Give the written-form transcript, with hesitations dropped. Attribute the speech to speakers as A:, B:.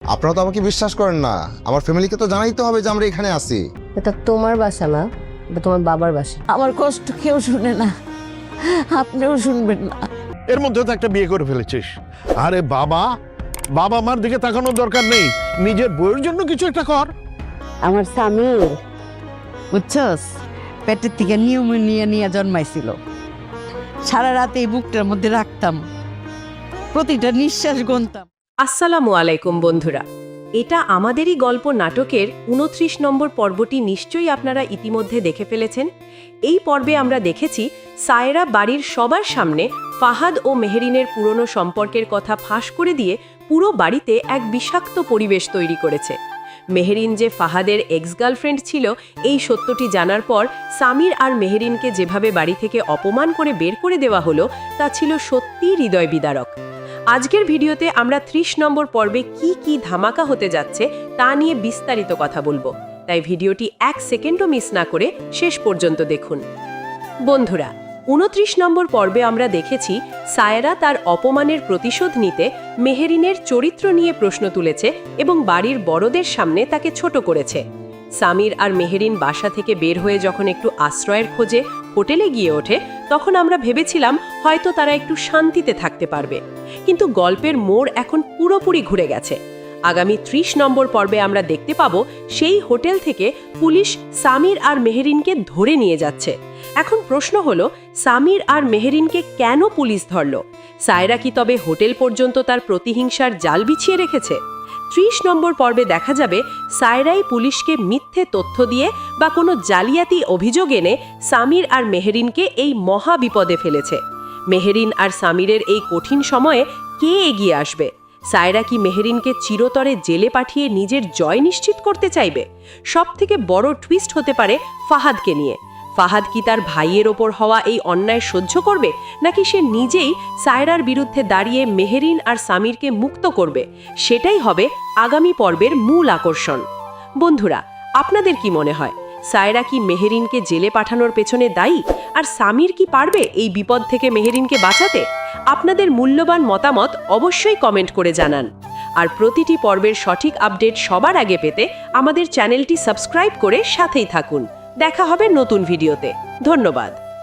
A: আপনারা তো আমাকে বিশ্বাস করেন না, আমার ফ্যামিলিকে তো জানাইতে হবে যে আমরা এখানে আছি।
B: এটা তোমার বাসা না, এটা তোমার বাবার বাসা।
C: আমার কষ্ট কেউ শুনে না, আপনিও শুনবেন না।
D: এর মধ্যে তো একটা বিয়ে করে ফেলেছিস। আরে বাবা, বাবা মার দিকে তাকানোর দরকার নেই, নিজের বউয়ের জন্য কিছু একটা কর।
C: আমার স্বামী বুঝছস, পেটের থেকে নিউমোনিয়া নিয়ে জন্মাইছিল। সারা রাতে এই বুকটার মধ্যে রাখতাম, প্রতিটা নিঃশ্বাস গুনতাম।
E: আসসালামু আলাইকুম বন্ধুরা, এটা আমাদেরই গল্প নাটকের ২৯ নম্বর পর্বটি নিশ্চয়ই আপনারা ইতিমধ্যে দেখে ফেলেছেন। এই পর্বে আমরা দেখেছি সায়রা বাড়ির সবার সামনে ফাহাদ ও মেহরিনের পুরনো সম্পর্কের কথা ফাঁস করে দিয়ে পুরো বাড়িতে এক বিষাক্ত পরিবেশ তৈরি করেছে। মেহরিন যে ফাহাদের এক্স গার্লফ্রেন্ড ছিল, এই সত্যটি জানার পর সামির আর মেহরিনকে যেভাবে বাড়ি থেকে অপমান করে বের করে দেওয়া হলো, তা ছিল সত্যিই হৃদয় বিদারক। আজকের ভিডিওতে আমরা ৩০ নম্বর পর্বে কি কি ধামাকা হতে যাচ্ছে তা নিয়ে বিস্তারিত কথা বলবো, তাই ভিডিওটি ১ সেকেন্ডও মিস না করে শেষ পর্যন্ত দেখুন। বন্ধুরা, ২৯ নম্বর পর্বে আমরা দেখেছি সায়রা তার অপমানের প্রতিশোধ নিতে মেহরিনের চরিত্র নিয়ে প্রশ্ন তুলেছে এবং বাড়ির বড়দের সামনে তাকে ছোট করেছে। সামির আর মেহরিন বাসা থেকে বের হয়ে যখন একটু আশ্রয়ের খোঁজে হোটেলে গিয়ে ওঠে, তখন আমরা ভেবেছিলাম হয়তো তারা একটু শান্তিতে থাকতে পারবে, কিন্তু গল্পের মোড় এখন পুরোপুরি ঘুরে গেছে। আগামী ৩০ নম্বর পর্বে আমরা দেখতে পাবো সেই হোটেল থেকে পুলিশ সামির আর মেহরিনকে ধরে নিয়ে যাচ্ছে। এখন প্রশ্ন হলো, সামির আর মেহরিনকে কেন পুলিশ ধরল? সায়রা কি তবে হোটেল পর্যন্ত তার প্রতিহিংসার জাল বিছিয়ে রেখেছে? ৩০ নম্বর পর্বে দেখা যাবে সায়রাই পুলিশকে মিথ্যে তথ্য দিয়ে বা কোনো জালিয়াতি অভিযোগ এনে সামির আর মেহরিনকে এই মহা বিপদে ফেলেছে। মেহরিন আর সামিরের এই কঠিন সময়ে কে এগিয়ে আসবে? সায়রা কি মেহরিনকে চিরতরে জেলে পাঠিয়ে নিজের জয় নিশ্চিত করতে চাইবে? সবথেকে বড় টুইস্ট হতে পারে ফাহাদকে নিয়ে। ফাহাদ কি তার ভাইয়ের ওপর হওয়া এই অন্যায় সহ্য করবে, নাকি সে নিজেই সায়রার বিরুদ্ধে দাঁড়িয়ে মেহরিন আর সামিরকে মুক্ত করবে? সেটাই হবে আগামী পর্বের মূল আকর্ষণ। বন্ধুরা, আপনাদের কি মনে হয়, সায়রা কি মেহরিনকে জেলে পাঠানোর পেছনে দায়ী, আর সামির কি পারবে এই বিপদ থেকে মেহরিনকে বাঁচাতে? আপনাদের মূল্যবান মতামত অবশ্যই কমেন্ট করে জানান। আর প্রতিটি পর্বের সঠিক আপডেট সবার আগে পেতে আমাদের চ্যানেলটি সাবস্ক্রাইব করে সাথেই থাকুন। দেখা হবে নতুন ভিডিওতে। ধন্যবাদ।